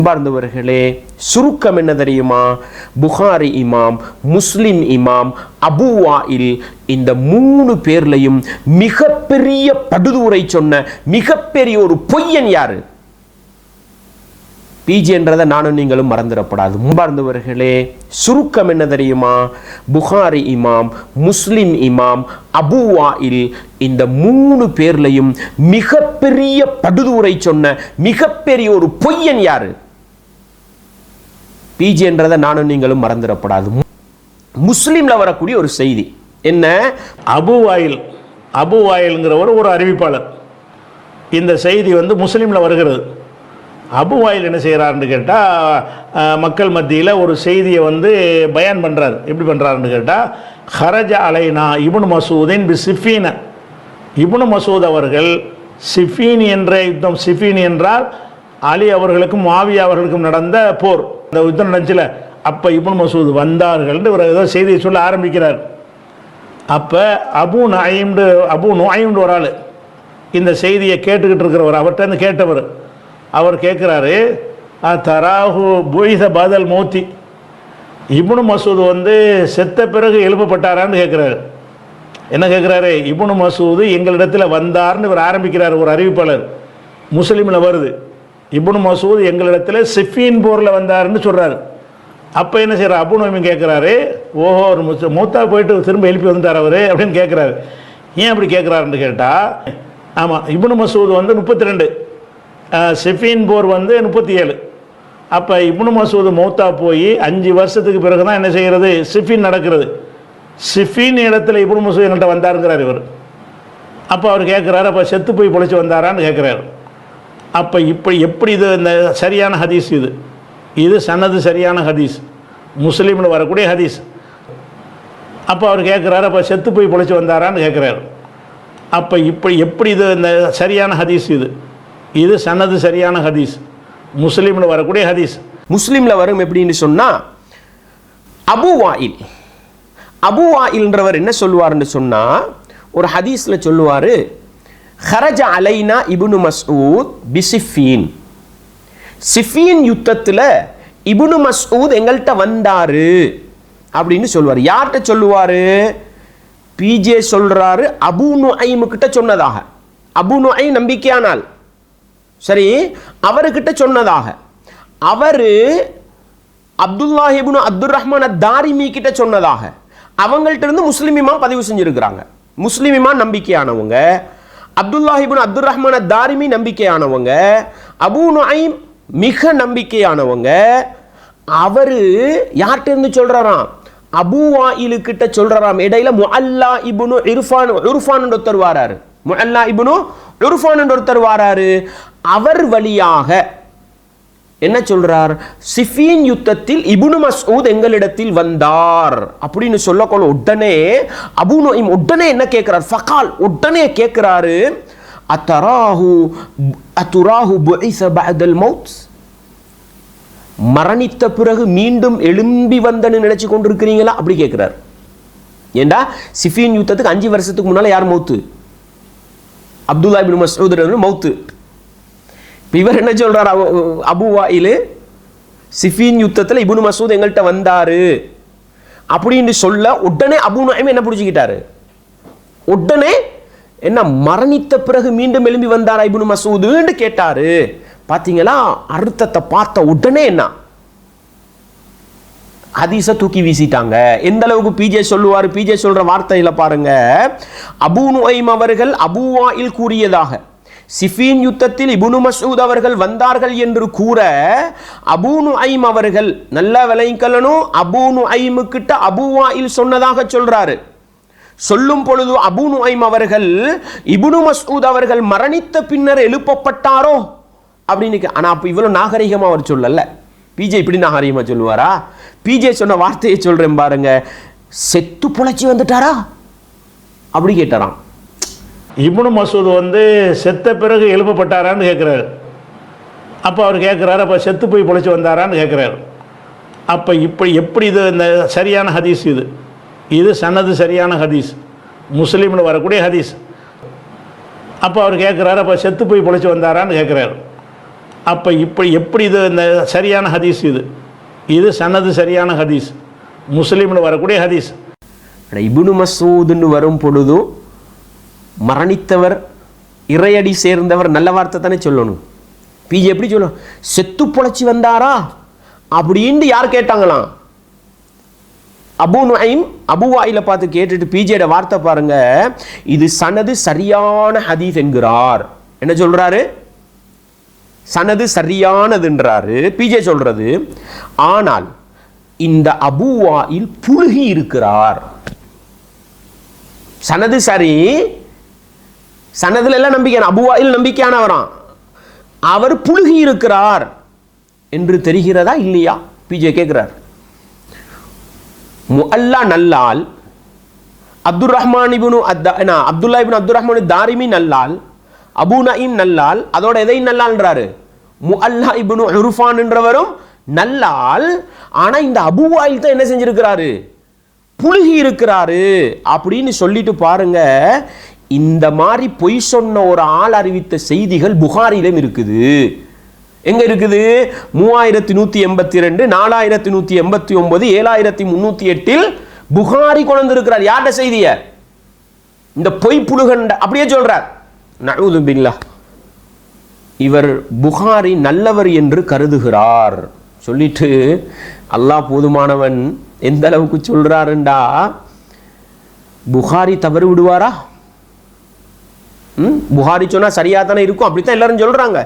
பார்ந்தவர்களே, சுருக்கம் என்ன தெரியுமா? புகாரி இமாம், முஸ்லிம் இமாம், அபூ வாயில், இந்த 3 பேர்லையும் மிகப்பெரிய படுதூரை சொன்ன மிகப்பெரிய ஒரு பொய்யன் யாரு? பிஜி என்றதை நானும் நீங்களும் மறந்துடப்படாது. பார்ந்தவர்களே, சுருக்கம் என்ன தெரியுமா? புகாரி இமாம், முஸ்லிம் இமாம், அபூ வாயில், இந்த 3 பேர்லையும் மிகப்பெரிய படுதூரை சொன்ன மிகப்பெரிய ஒரு பொய்யன் யாரு? பிஜி என்றதை நானும் நீங்களும் மறந்துடப்படாது. முஸ்லிம்ல வரக்கூடிய ஒரு செய்தி என்ன? அபூ வாயில்ங்கிறவர் ஒரு அறிவிப்பாளர். இந்த செய்தி முஸ்லிம்ல வருகிறது. அபூ வாயில் என்ன செய்கிறாருன்னு கேட்டால், மக்கள் மத்தியில் ஒரு செய்தியை பயான் பண்ணுறாரு. எப்படி பண்ணுறாருன்னு கேட்டால், ஹரஜ அலைனா இப்னு மசூதின் பி சிஃபீன, இப்னு மசூத் அவர்கள் சிஃபீன் என்ற யுத்தம், சிஃபீன் என்றால் அலி அவர்களுக்கும் முஆவியா அவர்களுக்கும் நடந்த போர், அந்த யுத்தம் நடந்துச்சுல, அப்போ இப்னு மசூத் வந்தார்கள் ஒரு ஏதோ செய்தியை சொல்ல ஆரம்பிக்கிறார். அப்போ அபூ நுஐம்னு ஒரு ஆள் இந்த செய்தியை கேட்டுக்கிட்டு இருக்கிறவர், அவர்கிட்ட கேட்டவர், அவர் கேட்குறாரு, தராஹு புய்த பாதல் மௌத்தி, இப்னு மசூத் செத்த பிறகு எழுப்பப்பட்டாரான்னு கேட்குறாரு. என்ன கேட்குறாரு? இப்னு மசூத் எங்களிடத்தில் வந்தார்னு இவர் ஆரம்பிக்கிறார். ஒரு அறிவிப்பாளர் முஸ்லீமில் வருது, இப்னு மசூத் எங்களிடத்தில் சிஃபீன் போரில் வந்தாருன்னு சொல்கிறாரு. அப்போ என்ன செய்கிறார்? அபூ நுஐம் கேட்குறாரு, ஓஹோ, ஒரு மூத்தா போயிட்டு திரும்ப எழுப்பி வந்துட்டார் அவர் அப்படின்னு கேட்குறாரு. ஏன் அப்படி கேட்குறாருன்னு கேட்டால், ஆமாம், இப்னு மசூத் 32, சிஃபீன் போர் 37. அப்போ இப்னு மசூத் மௌத்தா போய் 5 வருஷத்துக்கு பிறகு தான் என்ன செய்கிறது? சிஃபீன் நடக்கிறது. சிஃபீன் இடத்துல இப்னு மசூத் என்கிட்ட வந்தாருங்கிறார் இவர். அப்போ அவர் கேட்குறாரு, அப்போ செத்து போய் பொழைச்சி வந்தாரான்னு கேட்குறாரு. அப்போ எப்படி இது இந்த சரியான ஹதீஸ்? இது சனது சரியான ஹதீஸ், முஸ்லீமில் வரக்கூடிய ஹதீஸ். அப்போ அவர் கேட்குறாரு, அப்போ செத்து போய் பொழைச்சி வந்தாரான்னு கேட்குறாரு. அப்போ எப்படி இது இந்த சரியான ஹதீஸ்? இது சனது சரியான ஹதீஸ், முஸ்லீமில் வரக்கூடிய ஹதீஸ். முஸ்லீமில் வரும் எப்படின்னு சொன்னால், அபூ வாயில்ன்றவர் என்ன சொல்லுவார்னு சொன்னால், ஒரு ஹதீஸில் சொல்லுவார், ஹரஜ அலைனா இப்னு மஸ்ஊத் பிசிஃபீன், சிஃபீன் யுத்தத்தில் இப்னு மஸ்ஊத் எங்கள்கிட்ட வந்தார் அப்படின்னு சொல்லுவார். யார்கிட்ட சொல்லுவார்? பிஜே சொல்கிறாரு, அபூ நுஐமுக்கிட்ட சொன்னதாக. அபூ நுஐம் நம்பிக்கையானால் சரி, அவர்கிட்ட சொன்னதாக. அவர் அப்துல்லாஹ் இப்னு அப்துர் ரஹ்மான் அத்தாரிமி கிட்ட சொன்னதாக அவங்கள்ட்ட இருந்து முஸ்லிம் இமாம் பதிவு செஞ்சிருக்கிறாங்க. முஸ்லிம் இமாம் நம்பிக்கையானவங்க, அப்துல்லாஹ் இப்னு அப்துர் ரஹ்மான் அத்தாரிமி நம்பிக்கையானவங்க, அபூ நுஐம் மிக நம்பிக்கையானவங்க. அவர் யார்கிட்ட இருந்து சொல்றாராம்? அபூ வாயிலுக்கிட்ட சொல்றாராம். இடையில முஅல்லா இப்னு உர்ஃபான் ஒருத்தர் வாராரு. முஅல்லா இப்னு உர்ஃபான் ஒருத்தர் வாராரு. அவர் வழியாக என்ன சொல்றார்? சிஃபீன் யுத்தத்தில் இப்னு மஸ்ஊத் எங்களிடத்தில் வந்தார் அப்படின்னு சொல்லக்கொள்ள உடனே அபூ நுஐம் உடனே என்ன கேட்கிறார்? ஃபகால், உடனே கேட்கிறாரு, அத்துராஹு புஇஸ பஅதல் மௌத், மரணித்த பிறகு மீண்டும் எழும்பி வந்தன்னு நினைச்சு கொண்டிருக்கிறீங்களா அப்படி கேட்கிறார். ஏண்டா சிஃபீன் யுத்தத்துக்கு 5 வருஷத்துக்கு முன்னால யார் மௌத்து? அப்துல்லா இப்னு மஸ்ஊத் மௌத்து. இவர் என்ன சொல்றார்? அபூ வாயில் சிஃபீன் யுத்தத்தில் இப்னு மஸ்ஊத் எங்கள்கிட்ட வந்தாரு அப்படின்னு சொல்ல உடனே அபூ நுஐம் என்ன பிடிச்சிக்கிட்டாரு? உடனே என்ன மரணித்த பிறகு மீண்டும் எழும்பி வந்தாரா இப்னு மஸ்ஊத்னு கேட்டாரு. பார்த்தீங்களா? அர்த்தத்தை பார்த்த உடனே என்ன ஹதீஸை தூக்கி வீசிட்டாங்க. எந்த அளவுக்கு பிஜே சொல்லுவார்? பிஜே சொல்ற வார்த்தையில பாருங்க, அபூ நுஐம் அவர்கள் அபூ வாயில் கூறியதாக சிஃபீன் யுத்தத்தில் இப்னு மஸ்ஊத் அவர்கள் வந்தார்கள் என்று கூற, அபூ நுஐம் அவர்கள் நல்லா விளங்கிக்கணும், அபூ நுஐமு கிட்ட அபூ வாயில் சொன்னதாக சொல்றாரு. சொல்லும் பொழுது அபூ நுஐம் அவர்கள் இப்னு மஸ்ஊத் அவர்கள் மரணித்த பின்னர் எழுப்பப்பட்டாரோ அப்படின்னு. ஆனா அப்ப இவ்வளவு நாகரிகமா அவர் சொல்லல. பிஜே இப்படி நாகரிகமா சொல்லுவாரா? பிஜே சொன்ன வார்த்தையை சொல்றேன் பாருங்க, செத்து பொழைச்சி வந்துட்டாரா அப்படி கேட்டாராம். இப்னு மசூத் செத்த பிறகு எழுப்பப்பட்டாரான்னு கேட்குறாரு. அப்போ அவர் கேட்குறாரு, அப்போ செத்து போய் பொழைச்சி வந்தாரான்னு கேட்குறாரு. அப்போ எப்படி இது இந்த சரியான ஹதீஸ்? இது சனது சரியான ஹதீஸ், முஸ்லீமில் வரக்கூடிய ஹதீஸ். அப்போ அவர் கேட்குறாரு, அப்போ செத்து போய் பொழைச்சி வந்தாரான்னு கேட்குறாரு. அப்போ இப்போ எப்படி இது இந்த சரியான ஹதீஸ் இது சனது சரியான ஹதீஸ், முஸ்லீமில் வரக்கூடிய ஹதீஸ். இப்னு மஸ்ஊதுன்னு வரும் பொழுது மரணித்தவர் இறையடி சேர்ந்தவர் நல்ல வார்த்தை தானே சொல்லணும். பிஜே எப்படி சொல்லணும்? செத்து பொழைச்சி வந்தாரா அப்படின்னு யார் கேட்டாங்களாம்? அபு நுஐம் அபு வாயில பார்த்து கேட்டுட்டு பிஜேட வார்த்தை பாருங்க, இது சனது சரியான ஹதீஸ் என்கிறார். என்ன சொல்றாரு? சனது சரியானதுன்றாரு பிஜே சொல்றது. ஆனால் இந்த அபு வாயில் புழுகி இருக்கிறார். சனது சரி, சனதுல எல்லாம் நம்பிக்கை, அபு வாயில் நம்பிக்கையானவராம், அவர் புழுகி இருக்கிறார் என்று தெரிகிறதா இல்லையா? பிஜே கேட்கிறார். முஅல்லா நல்லால், அப்துல் ரஹ்மான் இப்னு அப்துல்லா இப்னு அப்துல் ரஹ்மான் தாரிமி நல்லால், அபு நஈம் நல்லால், அதோட எதையும் நல்லால்ன்றாரு. முஅல்லா இப்னு உர்ஃபான் என்றவரும் நல்லால். ஆனா இந்த அபு வாயில் தான் என்ன செஞ்சிருக்கிறாரு? புழுகி இருக்கிறாரு அப்படின்னு சொல்லிட்டு பாருங்க. இந்த மாதிரி பொய் சொன்ன ஒரு ஆள் அறிவித்த செய்திகள் புகாரிலும் இருக்குது. எங்க இருக்குது? 3182, 4189, 7308 புகாரி கொண்டு இருக்கிறார். யார்ட செய்திய? இந்த பொய் புழுகண்ட அப்படியே சொல்றார். நஊது பில்லாஹ். இவர் புகாரி நல்லவர் என்று கருதுகிறார். சொல்லிட்டு அல்லாஹ் போதுமானவன் எந்த அளவுக்கு சொல்றாருண்டா, புகாரி தவறு விடுவாரா? புகாரி சொன்னா சரியா தானே இருக்கும், அப்படித்தான் எல்லாரும் சொல்றாங்க.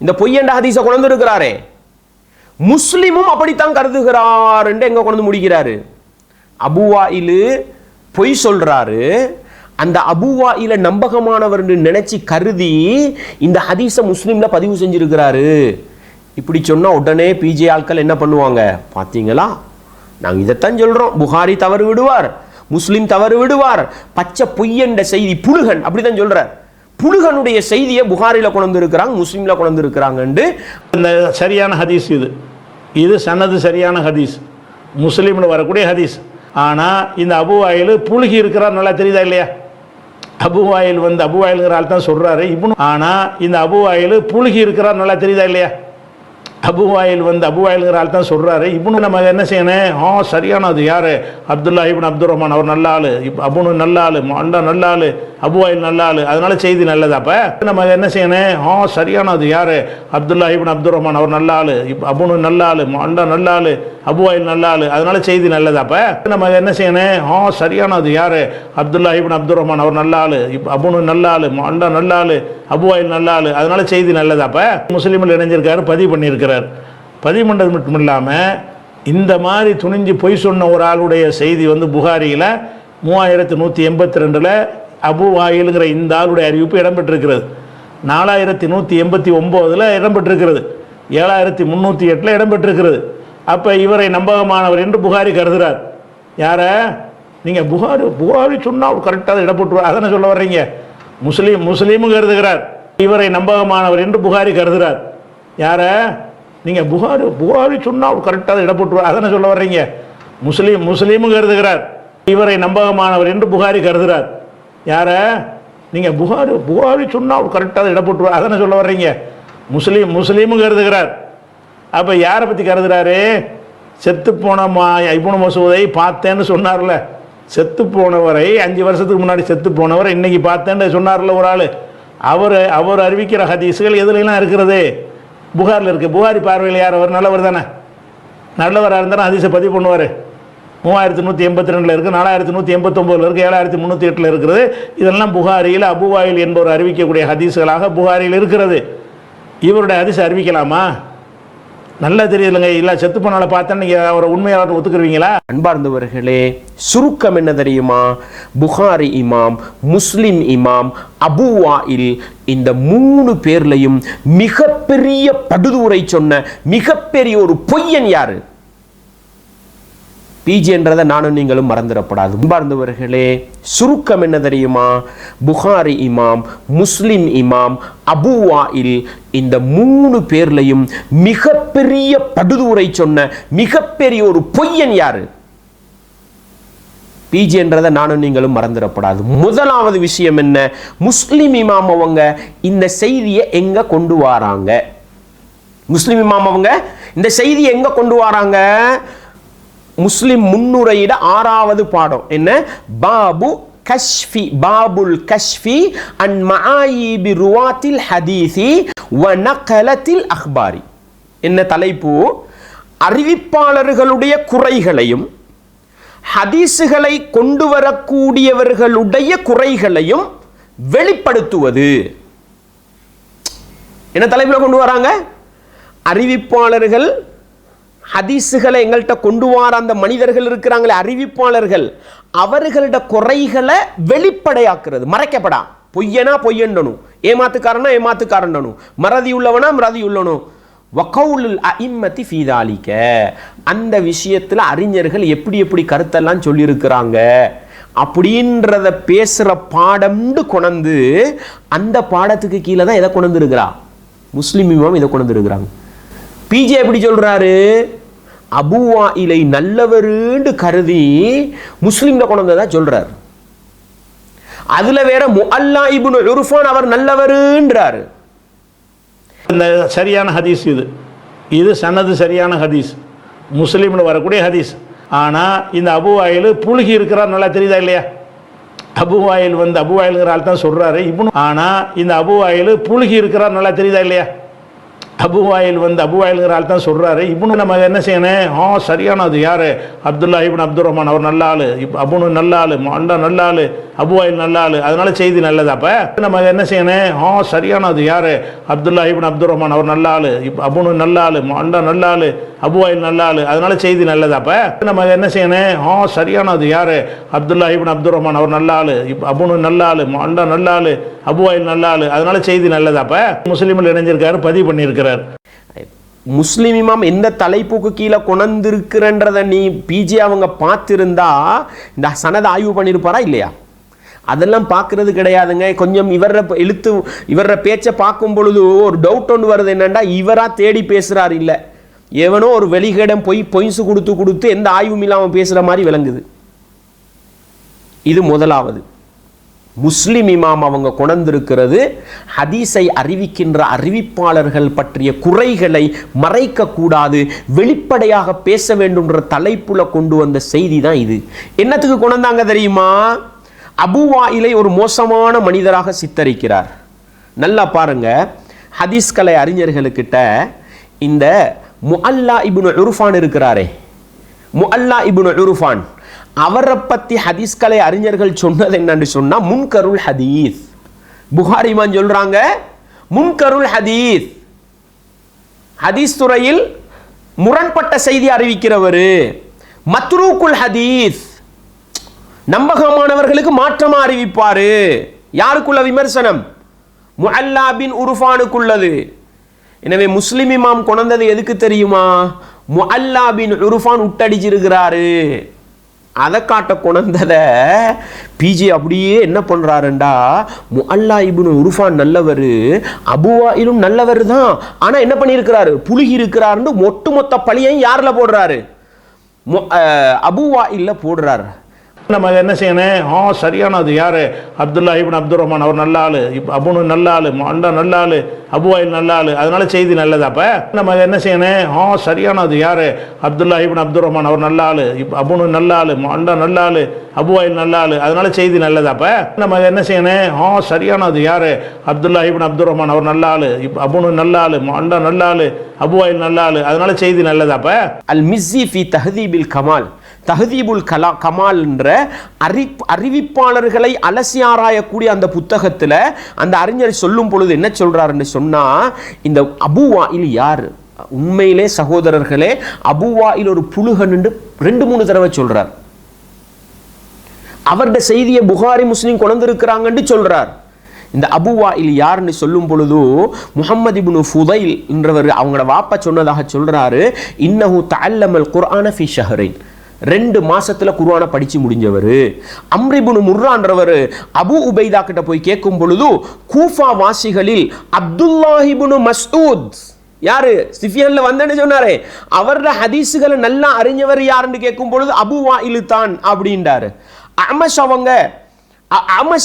இந்த பொய்யண்ட ஹதீஸை கொண்டு இருக்கிறாரே, முஸ்லிமும் அப்படித்தான் கருதுகிறார் என்று எங்க கொண்டு முடிக்கிறாரு? அபு வாயில் பொய் சொல்றாரு, அந்த அபு வாயில நம்பகமானவர் என்று நினைச்சு கருதி இந்த ஹதீஸை முஸ்லிம்ல பதிவு செஞ்சிருக்கிறாரு. இப்படி சொன்னா உடனே பிஜே ஆட்கள் என்ன பண்ணுவாங்க? பாத்தீங்களா, நாங்க இதைத்தான் சொல்றோம், புகாரி தவறு விடுவார், முஸ்லிம் தவறு விடுவார், பச்சை பொய்யண்ட செய்தி புழுகன் அப்படித்தான் சொல்றார். புழுகனுடைய செய்தியை புகாரில கொண்டு இருக்கிறாங்க, முஸ்லிம்ல கொண்டு இருக்கிறாங்க. இந்த சரியான ஹதீஸ் இது சனது சரியான ஹதீஸ், முஸ்லீமில் வரக்கூடிய ஹதீஸ். ஆனால் இந்த அபு வாயில் புழுகி இருக்கிறார், நல்லா தெரியுதா இல்லையா? அபு வாயில் அபு வாயில்ங்கிற ஆள் தான் சொல்றாரு இப்னு. ஆனால் இந்த அபு வாயில் புழுகி இருக்கிறார், நல்லா தெரியுதா இல்லையா? அபு வாயில் அபு வாயில்ங்கிற ஆள் தான் சொல்றாரு இப்னு. நம்ம என்ன செய்யணும்? சரியானது யாரு? அப்துல்லா இப்னு அப்துல் ரஹ்மான் அவர் நல்ல ஆளு, அபுனு நல்ல ஆளு, அல்லா நல்ல ஆளு, அபு வாயில் நல்ல ஆளு, அதனால செய்தி நல்லது. அப்ப நம்ம என்ன செய்யணும்? சரியானது யாரு? அப்துல்லா இப்னு அப்துல் ரஹ்மான் அவர் நல்ல ஆளு, அபுனு நல்ல ஆளு, அல்லா நல்ல ஆளு, அபு வாயில் நல்ல ஆளு, அதனால செய்தி நல்லது. அப்ப நம்ம என்ன செய்யணும்? சரியானது யாரு? அப்துல்லா இப்னு அப்துல் ரஹ்மான் அவர் நல்ல ஆளு, அபுனு நல்ல ஆளு, அல்லா நல்ல ஆளு, அபு வாயில் நல்ல ஆளு, அதனால செய்தி நல்லது. அப்ப முஸ்லீமில் இணைஞ்சிருக்காரு, பதிவு பண்ணியிருக்கிறார். பதிவு பண்ணது மட்டும் இல்லாமல் இந்த மாதிரி துணிஞ்சு பொய் சொன்ன ஒரு ஆளுடைய செய்தி புகாரியில் 3182 அபு வாயிலுங்கிற இந்த ஆளுடைய அறிவிப்பு இடம்பெற்றிருக்கிறது. 4189 இடம்பெற்றிருக்கிறது. 7308 இடம்பெற்றிருக்கிறது. அப்போ இவரை நம்பகமானவர் என்று புகாரி கருதுகிறார். யார? நீங்கள் புகாரி சொன்னால் கரெக்டாக இடப்பட்டுருவார், அதானே சொல்ல வர்றீங்க? முஸ்லீமும் கருதுகிறார், இவரை நம்பகமானவர் என்று புகாரி கருதுகிறார். யார? நீங்கள் புகாரி சொன்னால் கரெக்டாக இடப்பட்டுருவார், அதானே சொல்ல வர்றீங்க? முஸ்லீமும் கருதுகிறார், இவரை நம்பகமானவர் என்று புகாரி கருதுகிறார். யார? நீங்கள் புகாரி சொன்னால் கரெக்டாக இடப்பட்டுருவார், அதானே சொல்ல வர்றீங்க? முஸ்லீமும் கருதுகிறார். அப்போ யாரை பற்றி கருதுகிறாரு? செத்து போன இப்னு மஸ்ஊதை பார்த்தேன்னு சொன்னார்ல, செத்து போனவரை 5 வருஷத்துக்கு முன்னாடி செத்து போனவரை இன்னைக்கு பார்த்தேன்னு சொன்னார்ல ஒரு ஆள். அவர் அறிவிக்கிற ஹதீஸுகள் எதுலாம் இருக்கிறது? புகாரில் இருக்குது. புகாரி பார்வையில் யார்? அவர் நல்லவர் தானே? நல்லவராக இருந்தாலும் ஹதீஸை பதிவு பண்ணுவார். 3182 இருக்குது, 4189 இருக்குது, 7308 இருக்கிறது. இதெல்லாம் புகாரியில் அபு வாயில் என்பவர் அறிவிக்கக்கூடிய ஹதீஸுகளாக புகாரியில் இருக்கிறது. இவருடைய ஹதீஸ் அறிவிக்கலாமா? நல்லா தெரியலங்க. இல்லை செத்து போனால பார்த்தா நீங்கள் அவரை உண்மையாக ஒத்துக்குருவீங்களா? அன்பார்ந்தவர்களே, சுருக்கம் என்ன தெரியுமா? புகாரி இமாம், முஸ்லிம் இமாம், அபு வாயில், இந்த 3 பேர்லையும் மிகப்பெரிய படுதூரை சொன்ன மிகப்பெரிய ஒரு பொய்யன் யாரு? பிஜி என்றதை நானும் நீங்களும் மறந்துடப்படாது. அன்பார்ந்தவர்களே, சுருக்கம் என்ன தெரியுமா? புகாரி இமாம், முஸ்லிம் இமாம், அபு வாயில், இந்த 3 பேர்லையும் மிகப்பெரிய படுதூரை சொன்ன மிகப்பெரிய ஒரு பொய்யன் யாரு? பிஜி என்றதை நானும் நீங்களும் மறந்துடப்படாது. முதலாவது விஷயம் என்ன? முஸ்லிம் இமாம் அவங்க இந்த செய்தியை எங்க கொண்டு வராங்க? முஸ்லிம் இமாம் அவங்க இந்த செய்தியை எங்க கொண்டு வராங்க? முஸ்லிம் முன்னுரையிட 6வது பாடம் என்ன? பாபுல் கஷ்ஃபி அன் மஆயிபி ருவாத்தில் ஹதீஸி வ நகலத்தில் அக்பாரி. என்ன தலைப்பு? அறிவிப்பாளர்களுடைய குறைகளையும் ஹதீஸுகளை கொண்டு வரக்கூடியவர்களுடைய குறைகளையும் வெளிப்படுத்துவது. என்ன தலைப்பில் கொண்டு வராங்க? அறிவிப்பாளர்கள் ஹதீஸுகளை எங்கள்கிட்ட கொண்டு வர அந்த மனிதர்கள் இருக்கிறாங்களே அறிவிப்பாளர்கள், அவர்களோட குறைகளை வெளிப்படையாக்குறது. மறைக்கப்படா, பொய்யனா பொய்யண்டனும், ஏமாத்துக்காரனா ஏமாத்துக்காரண்டனும், மறதி உள்ளவனா மறதி உள்ளனும். வகவுலுல் அஇம்மத்தி ஃபீ தாலிக, அந்த விஷயத்தில் அறிஞர்கள் எப்படி எப்படி கருத்தெல்லாம் சொல்லியிருக்கிறாங்க அப்படின்றத பேசுகிற பாடம்னு கொண்டு அந்த பாடத்துக்கு கீழே தான் எதை கொண்டு இருக்கிறா? முஸ்லிம் இமாம் இதை கொண்டு இருக்கிறாங்க. பிஜே எப்படி சொல்றாரு? அபூ வாயிலை நல்லவருன்னு கருதி முஸ்லிம்ல கொண்டு வந்ததா சொல்றாரு. அதுல வேற முஅல்லா இப்னு உர்ஃபான் அவர் நல்லவருன்றாரு. இந்த சரியான ஹதீஸ், இது சனது சரியான ஹதீஸ், முஸ்லீம்ல வரக்கூடிய ஹதீஸ். ஆனால் இந்த அபூ வாயில் புழுகி இருக்கிறார், நல்லா தெரியுதா இல்லையா? அபூ வாயில் அபூ வாயில்ங்கிற ஆள் தான் சொல்கிறாரு இப்னு. ஆனால் இந்த அபூ வாயில் புழுகி இருக்கிறார், நல்லா தெரியுதா இல்லையா? அபூ வாயில் அபூ வாயில்ங்கிற ஆள் தான் சொல்கிறாரு இப்னு. நம்ம என்ன செய்யணும்? சரியானது யார்? அப்துல்லா இப்னு அப்துர் ரஹ்மான் அவர் நல்ல ஆள், அபுனு நல்ல ஆள், அல்லா நல்ல ஆள், அபூ வாயில் நல்ல ஆள், அதனால செய்தி நல்லது. அப்போ நம்ம என்ன செய்யணும்? சரியானது யார்? அப்துல்லா இப்னு அப்துர் ரஹ்மான் அவர் நல்ல ஆள், அபுனு நல்ல ஆள், அல்லா நல்ல ஆள், அபூ வாயில் நல்ல ஆள், அதனால செய்தி நல்லது. அப்போ நம்ம என்ன செய்யணும்? சரியானது யார்? அப்துல்லா இப்னு அப்துர் ரஹ்மான் அவர் நல்ல ஆள், அபுனு நல்ல ஆள், அல்லா நல்ல ஆள், அபூ வாயில் நல்ல ஆள், அதனால செய்தி நல்லது. அப்போ முஸ்லீமில் இணைஞ்சிருக்காரு, பதிவு பண்ணியிருக்கிறார். முஸ்லிம் இமாம் எந்த தலைப்புக்கு கீழே கொண்டிருக்கிறன்றத நீ பிஜே அவங்க பார்த்திருந்தா இந்த சனதை ஆய்வு பண்ணியிருப்பாரா இல்லையா? அதெல்லாம் பார்க்கறது கிடையாதுங்க. கொஞ்சம் இவர பேச்சை பார்க்கும் பொழுது ஒரு டவுட் ஒன்று வருது. என்னன்னா, இவரா தேடி பேசுறாரு இல்லை, எவனோ ஒரு வெளியிடம் பொய்சு கொடுத்து எந்த ஆய்வும் இல்லாமல் பேசுற மாதிரி விளங்குது. இது முதலாவது. முஸ்லிம் இமாம் அவங்க கொண்டிருக்கிறது ஹதீஸை அறிவிக்கின்ற அறிவிப்பாளர்கள் பற்றிய குறைகளை மறைக்க கூடாது, வெளிப்படையாக பேச வேண்டும்ன்ற தலைப்புல கொண்டு வந்த செய்தி தான் இது. என்னத்துக்கு கொண்டாங்க தெரியுமா? அபூ வாயிலை ஒரு மோசமான மனிதராக சித்தரிக்கிறார். நல்லா பாருங்க, ஹதீஸ் கலை அறிஞர்களுக்கிட்ட இந்த முஅல்லா இப்னு உர்ஃபான் இருக்கிறாரே, முஅல்லா இப்னு உர்ஃபான், அவரை பற்றி ஹதீஸ்கலை அறிஞர்கள் சொன்னது என்னன்னு சொன்னா முன்கருல் ஹதீஸ். புகாரி இமாம் சொல்றாங்க முன்கருல் ஹதீஸ், ஹதீஸ் துறையில் முரண்பட்ட செய்தி அறிவிக்கிறவர். மத்ரூக்குல் ஹதீஸ், நம்பகமானவர்களுக்கு மாற்றமா அறிவிப்பாரு. யாருக்குள்ள விமர்சனம்? முஅல்லா பின் உர்ஃபானுக்குள்ளது. எனவே முஸ்லிம் இமாம் கொண்டது எதுக்கு தெரியுமா? முஅல்லா பின் உர்ஃபான் உட்டடிச்சிருக்கிறாரு, அதை காட்ட கொண்டதை பிஜே அப்படியே என்ன பண்றாருண்டா, முஅல்லா இப்னு உர்ஃபான் நல்லவர், அபூ வாயிலும் நல்லவர் தான், ஆனா என்ன பண்ணியிருக்கிறாரு? புழுகி இருக்கிறாருன்னு ஒட்டுமொத்த பழியையும் யார்ல போடுறாரு? அபூ வாயில்ல போடுறாரு. நம்ம என்ன செய்யணும்? சரியானது யார்? அப்துல்லா இப்னு அப்துர் ரஹ்மான் அவர் நல்ல ஆள், அபுனு நல்ல ஆள், அல்லா நல்ல ஆள், அபூ வாயில் நல்ல ஆள், அதனால செய்தி நல்லது. அப்போ நம்ம என்ன செய்யணும்? சரியானது யார்? அப்துல்லா இப்னு அப்துர் ரஹ்மான் அவர் நல்ல ஆள், அபுனு நல்ல ஆள், அல்லா நல்ல ஆள், அபூ வாயில் நல்ல ஆள், அதனால செய்தி நல்லது. அப்போ நம்ம என்ன செய்யணும்? சரியானது யார்? அப்துல்லா இப்னு அப்துர் ரஹ்மான் அவர் நல்ல ஆள், அபுனு நல்ல ஆள், அல்லா நல்ல ஆள், அபூ வாயில் நல்ல ஆள், அதனால செய்தி நல்லது. அப்போ அல் மிஸ்ஸி ஃபி தஹ்தீபில் கமால், தஹ்தீபுல் கமால் என்ற அறிவிப்பாளர்களை அலசி ஆராயக்கூடிய அந்த புத்தகத்தில் அந்த அறிஞர் சொல்லும் பொழுது என்ன சொல்றாருன்னு சொன்னா, இந்த அபூ வாயில் யார்? உண்மையிலே சகோதரர்களே, அபூ வாயில் ஒரு புழுகன் 2-3 தடவை சொல்றார். அவருடைய செய்தியை புகாரி முஸ்லிம் கொண்டிருக்கிறாங்கன்னு சொல்றார். இந்த அபூ வாயில் யாருன்னு சொல்லும் பொழுது முஹம்மது இப்னு ஃபுதைல் என்றவர் அவங்களோட வாப்பா சொன்னதாக சொல்றாரு, இன்னஹு தஅல்லமல் குர்ஆன ஃபி ஷஹ்ரைன், 2 மாசத்துல குர்ஆனை படிச்சு முடிஞ்சவர். அம்ர் இப்னு முர்ரான்றவர் அபூ உபைதா கிட்ட போய் கேட்கும் பொழுது கூஃபா வாசிகளில் அப்துல்லாஹ் இப்னு மஸ்ஊத், யாரு சிஃபியான்ல வந்தேன்னு சொன்னாரே, அவரோட ஹதீஸுகளை நல்லா அறிஞவர் யாருன்னு கேட்கும் பொழுது அபூ வாயில் தான் அப்படின்றாரு. அமஷ்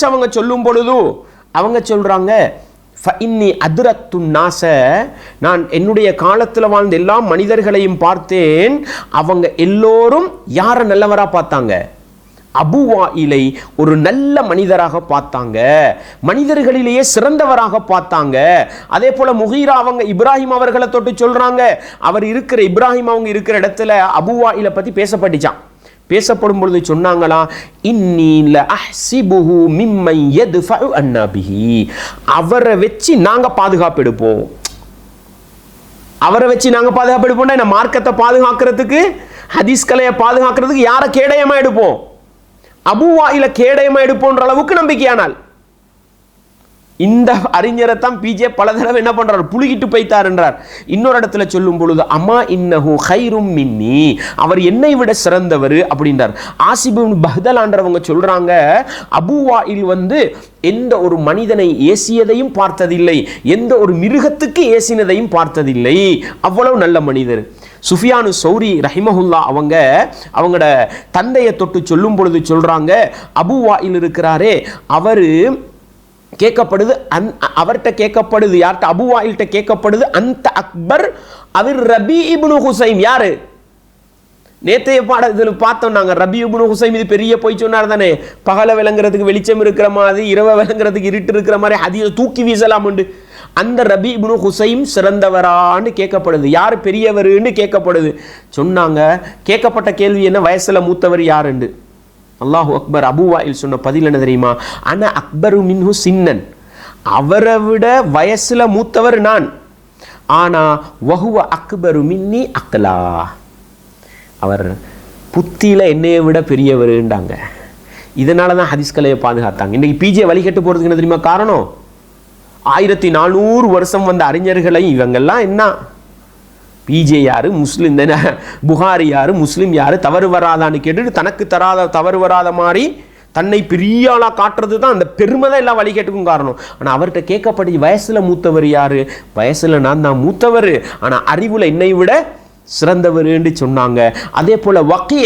அவங்க சொல்லும் பொழுது அவங்க சொல்றாங்க ஃபஇன்னி அதுரக்து நாஸ, நான் என்னுடைய காலத்தில் வாழ்ந்த எல்லா மனிதர்களையும் பார்த்தேன், அவங்க எல்லோரும் யாரை நல்லவரா பார்த்தாங்க? அபூ வாயிலை ஒரு நல்ல மனிதராக பார்த்தாங்க, மனிதர்களிலேயே சிறந்தவராக பார்த்தாங்க. அதே போல முகீரா அவங்க இப்ராஹிம் அவர்களை தொட்டு சொல்றாங்க, அவர் இருக்கிற இப்ராஹிம் அவங்க இருக்கிற இடத்துல அபூ வாயிலை பத்தி பேசப்பட்டுச்சான். பேசப்படும் பொழுது சொன்னாங்களா, இன்னி லஅஹ்சிபுஹு மிம்மன் யத்ஃபஉ அன்னா பிஹி, அவரை வச்சு நாங்க பாதுகாப்பு எடுப்போம். அவரை வச்சு நாங்க பாதுகாப்பு எடுப்போம்னா என்ன? மார்க்கத்தை பாதுகாக்கிறதுக்கு, ஹதீஸ் கலையை பாதுகாக்கிறதுக்கு யாரை கேடயமா எடுப்போம்? அபூ வாயில கேடயமா எடுப்போன்ற அளவுக்கு நம்பிக்கையானால் இந்த அறிஞரை தான் பிஜே பல தடவை என்ன பண்றார், புழுகிட்டு போய்த்தார் என்றார். இன்னொரு இடத்துல சொல்லும் பொழுது அம்மா இன்னஹு கைரும் மின்னி, அவர் என்னை விட சிறந்தவர் அப்படின்றார். ஆசிப் இப்னு பஹ்தலான்றவங்க சொல்றாங்க, அபூ வாயில் எந்த ஒரு மனிதனை ஏசியதையும் பார்த்ததில்லை, எந்த ஒரு மிருகத்துக்கு ஏசினதையும் பார்த்ததில்லை, அவ்வளவு நல்ல மனிதர். சுஃபியானு சௌரி ரஹிமஹுல்லா அவங்களோட தந்தையை தொட்டு சொல்லும் பொழுது சொல்றாங்க, அபூ வாயில் இருக்கிறாரே, அவரு கேட்கப்படுது, அவர்கிட்ட கேட்கப்படுது, யார்கிட்ட? அபூ வாயில்கிட்ட கேட்கப்படுது, அந்த அக்பர் அவர் ரபி இப்னு ஹுசைம். யாரு? நேத்தைய பாடத்தில் பார்த்தோம் நாங்க, ரபி இப்னு ஹுசைம் இது பெரிய போய் சொன்னார் தானே, பகல விளங்குறதுக்கு வெளிச்சம் இருக்கிற மாதிரி, இரவை விளங்குறதுக்கு இருட்டு இருக்கிற மாதிரி ஹதீஸை தூக்கி வீசலாம் உண்டு. அந்த ரபி இப்னு ஹுசைம் சிறந்தவரான்னு கேட்கப்படுது. யார் பெரியவருன்னு கேட்கப்படுது. சொன்னாங்க, கேட்கப்பட்ட கேள்வி என்ன, வயசுல மூத்தவர் யாருண்டு. அல்லாஹு அக்பர். அபூ வாயில் சொன்ன பதில் என்ன தெரியுமா? அன அக்பரு மின்ஹு சின்னன், அவரை விட வயசுல மூத்தவர் நான், ஆனா வஹுவ அக்பரு மின்னி அக்லா, அவர் புத்தியில என்னைய விட பெரியவருண்டாங்க. இதனால தான் ஹதீஸ் கலையை பாதுகாத்தாங்க. இன்னைக்கு பிஜே வழிகட்டு போறதுக்கு என்ன தெரியுமா காரணம்? 1400 வருஷம் வந்த அறிஞர்களை இவங்கெல்லாம் என்ன, பிஜே யாரு, முஸ்லிம் தானே, புகாரி யாரு, முஸ்லிம் யாரு, தவறு வராதான்னு கேட்டுட்டு தனக்கு தவறு வராத மாதிரி தன்னை பெரிய ஆளா காட்டுறது தான் அந்த பெருமை தான் எல்லா வழிகேட்டுக்கும் காரணம். ஆனால் அவர்கிட்ட கேட்கப்பட்டு வயசுல மூத்தவர் யாரு? வயசுல நான் தான் மூத்தவர், ஆனால் அறிவுல என்னை விட சிறந்தவர் என்று சொன்னாங்க. அதே போல வக்கீ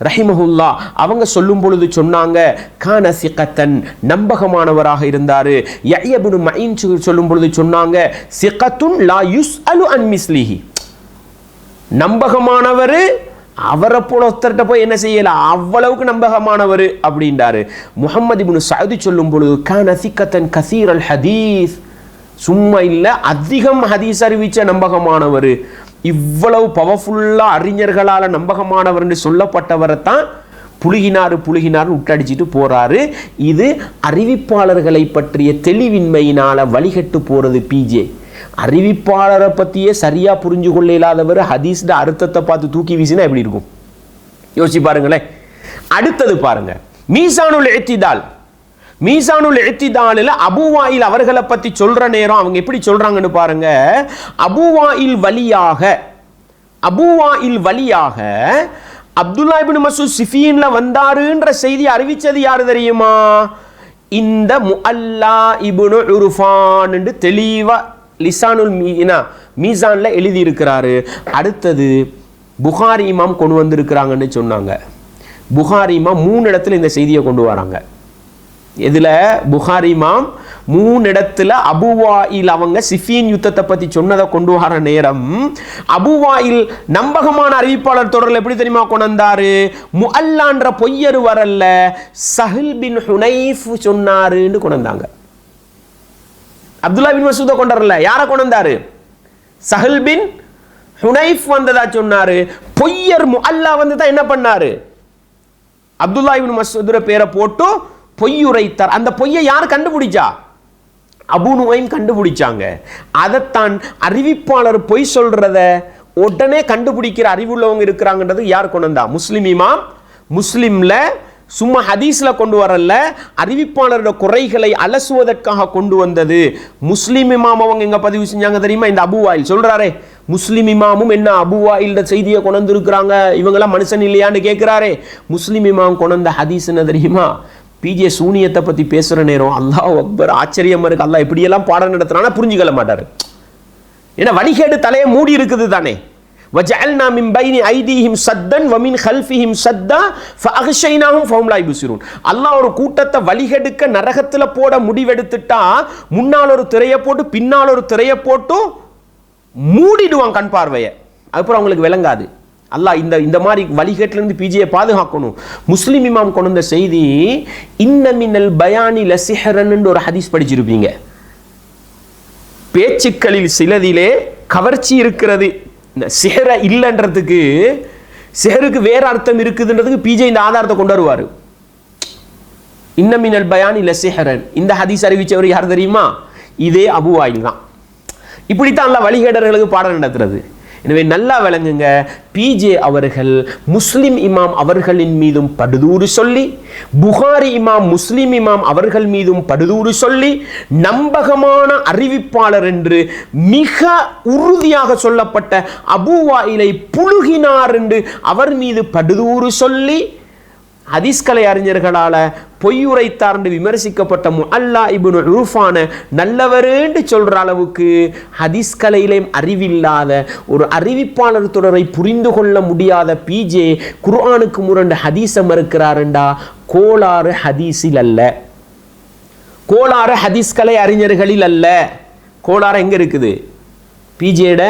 ரஹிமஹுல்லா அவங்க சொல்லும் பொழுது சொன்னாங்க, கான சிகத்தன், நம்பகமானவராக இருந்தாரு. யஹ்யா இப்னு மঈன் சொல்லும் பொழுது சொன்னாங்க, சிகத்துன் லா யுஸ்அலு அன் மிஸ்லிஹி, நம்பகமானவர், அவரை போல ஒருத்தர்கிட்ட போய் என்ன செய்யலாம், அவ்வளவுக்கு நம்பகமானவர் அப்படின்றாரு. முஹம்மது இப்னு சஅத் சொல்லும் பொழுது கான சிகத்தன் கசீரல் ஹதீஸ், சும்மா இல்ல அதிகம் ஹதீஸ் அறிவிச்ச நம்பகமானவர். இவ்வளவு பவர்ஃபுல்லா அறிஞர்களால நம்பகமானவர் என்று சொல்லப்பட்டவரை தான் புழுகினார் உட்டடிச்சிட்டு போறாரு. இது அறிவிப்பாளர்களை பற்றிய தெளிவின்மையினால வழிகட்டு போறது பிஜே. அறிவிப்பாளரை பத்தியே சரியா புரிஞ்சு கொள்ள இல்லாதவர் ஹதீஸ்ட அர்த்தத்தை பார்த்து தூக்கி வீசினா எப்படி இருக்கும் யோசிச்சு பாருங்களேன். அடுத்தது பாருங்க, மீசானுல் இத்திதால். மீசானுல் இத்திதாலில் அபூ வாயில் அவர்களை பத்தி சொல்ற நேரம் அவங்க எப்படி சொல்றாங்கன்னு பாருங்க. அபூ வாயில் வழியாக அப்துல்லா இப்னு மஸ்ஊத் சிஃபீன்ல வந்தாருன்ற செய்தி அறிவிச்சது யாரு தெரியுமா? இந்த முஅல்லா இப்னு உர்ஃபான் என்று தெளிவா லிசானுல் மீசான்ல எழுதி இருக்கிறாரு. அடுத்தது புகாரி இமாம் கொண்டு வந்திருக்கிறாங்கன்னு சொன்னாங்க. புகாரி இமாம் 3 இடத்துல இந்த செய்தியை கொண்டு வராங்க. இதுல புகாரி இமாம் 3 இடத்துல அபூ வாயில் அவங்க சிஃபீன் யுத்தத்தை பத்தி சொன்னதை கொண்டு வர நேரம், அபூ வாயில் நம்பகமான அறிவிப்பாளர் தொடரில் எப்படி தெரியுமா கொண்டு வந்தாரு? முஅல்லான்ற பொய்யரு வரல்ல, சஹில் பின் ஹுனைஃப் சொன்னாருன்னு கொண்டு வந்தாங்க. அப்துல்லா பின் மஸ்ஊத கொண்டு வரல, யாரை கொண்டு வந்தாரு? சஹில் பின் ஹுனைஃப் வந்ததா சொன்னாரு. பொய்யர் முஅல்லா வந்து தான் என்ன பண்ணாரு? அப்துல்லா இப்னு மஸ்ஊத் பேரை போட்டு பொய்யுரைத்தார். அந்த பொய்யை யார் கண்டுபிடிச்சா? அபூ நுவைம் கண்டுபிடிச்சாங்க. அதைத்தான் அறிவிப்பாளர் பொய் சொல்றத உடனே கண்டுபிடிக்கிற அறிவுள்ளவங்க இருக்கிறாங்கன்றது யார் கொண்டு வந்தா? முஸ்லிம் இமாம். முஸ்லிம்ல சும்மா ஹதீஸ்ல கொண்டு வரல, அறிவிப்பாளரோட குறைகளை அலசுவதற்காக கொண்டு வந்தது. முஸ்லிம் இமாம் அவங்க எங்க பதிவு செஞ்சாங்க தெரியுமா? இந்த அபூ வாயில் சொல்றாரே, முஸ்லிம் இமாமும் என்ன அபூ வாயில் செய்தியை கொண்டு வந்திருக்கிறாங்க, இவங்கெல்லாம் மனுஷன் இல்லையான்னு கேட்கிறாரே. முஸ்லிம் இமாம் கொண்டு வந்த ஹதீஸ் என்ன தெரியுமா? பிஜே சூனியத்தை பத்தி பேசுற நேரம் அல்லாஹ் அக்பர், ஆச்சரியமா இருக்கு. அல்லாஹ் இப்படியெல்லாம் பாடம் நடத்துறானா புரிஞ்சுக்கல மாட்டாரு. ஏன்னா வழிகேடு தலையை மூடி இருக்குது தானே. வஜஅல்னா மின் பைனி ஐதீஹிம் சத்தன் வ மின் கல்ஃபிஹிம் சத்தா ஃபஅக்ஷைனாஹும் ஃபஹும் லா யுப்சிரூன். அல்லாஹ் ஒரு கூட்டத்தை வழிகெடுக்க நரகத்துல போட முடிவெடுத்துட்டா முன்னால் ஒரு திரையை போட்டு பின்னால் ஒரு திரையை போட்டு மூடிடுவான் கண் பார்வையை. அப்புறம் அவங்களுக்கு விளங்காது. அல்லாஹ் இந்த மாதிரி வழிகேட்டிலிருந்து பிஜியை பாதுகாக்கணும். முஸ்லிம் இமாம் கொண்டு வந்த செய்தி, இன்ன மினல் பயானி லசிஹரன் ஒரு ஹதீஸ் படிச்சிருப்பீங்க. பேச்சுக்களில் சிலதிலே கவர்ச்சி இருக்கிறது. இந்த சிஹர இல்லைன்றதுக்கு சிஹருக்கு வேற அர்த்தம் இருக்குதுன்றதுக்கு பிஜே இந்த ஆதாரத்தை கொண்டு வருவார். இன்ன மினல் பயானி லசிஹரன். இந்த ஹதீஸ் அறிவிச்சவர் யார் தெரியுமா? இதே அபு வாயில் தான். இப்படித்தான் அல்லாஹ் வழிகேடர்களுக்கு பாடம் நடத்துறது. எனவே நல்லா விளங்குங்க, பிஜே அவர்கள் முஸ்லிம் இமாம் அவர்களின் மீதும் படுதூறு சொல்லி, புகாரி இமாம் முஸ்லிம் இமாம் அவர்கள் மீதும் படுதூறு சொல்லி, நம்பகமான அறிவிப்பாளர் என்று மிக உறுதியாக சொல்லப்பட்ட அபு வாயிலை புழுகினார் என்று அவர் மீது படுதூறு சொல்லி, ஹதீஸ்கலை அறிஞர்களால பொய்யுரைத்தார் என்று விமர்சிக்கப்பட்ட முஅல்லா இப்னு உர்ஃபான நல்லவரேண்டு சொல்ற அளவுக்கு ஹதீஸ்கலையிலும் அறிவில்லாத ஒரு அறிவிப்பாளர் தொடரை புரிந்து கொள்ள முடியாத பிஜே குர்ஆனுக்கு முரண்டு ஹதீஸை மறுக்கிறாருண்டா கோளாறு ஹதீஸில் அல்ல, கோளாறு ஹதீஸ்கலை அறிஞர்களில் அல்ல. கோளாறு எங்க இருக்குது? பிஜேட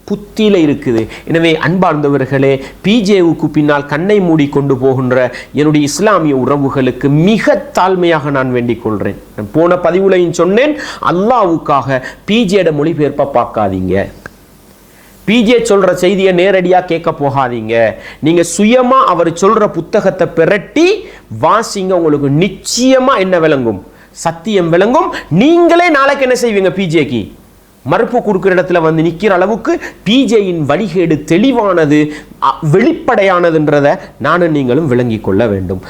புத்தியில இருக்குது. எனவே அன்பார்ந்தவர்களே, பிஜேவுக்கு பின்னால் கண்ணை மூடி கொண்டு போகின்ற என்னுடைய இஸ்லாமிய உறவுகளுக்கு மிக தாழ்மையாக நான் வேண்டிக் கொள்றேன். நான் போன பதிவுலையும் சொன்னேன், அல்லாஹ்வுக்காக பிஜேட மொழிபெயர்ப்பை பார்க்காதீங்க. பிஜே சொல்ற செய்தியை நேரடியா கேட்க போகாதீங்க. நீங்க சுயமா அவர் சொல்ற புத்தகத்தை பிரட்டி வாசிங்க. உங்களுக்கு நிச்சயமா என்ன விளங்கும்? சத்தியம் விளங்கும். நீங்களே நாளைக்கு என்ன செய்வீங்க? பிஜேக்கு மறுப்பு கொடுக்கிற இடத்துல வந்து நிற்கிற அளவுக்கு பிஜேயின் வழிகேடு தெளிவானது, வெளிப்படையானதுன்றதை நானும் நீங்களும் விளங்கி கொள்ள வேண்டும்.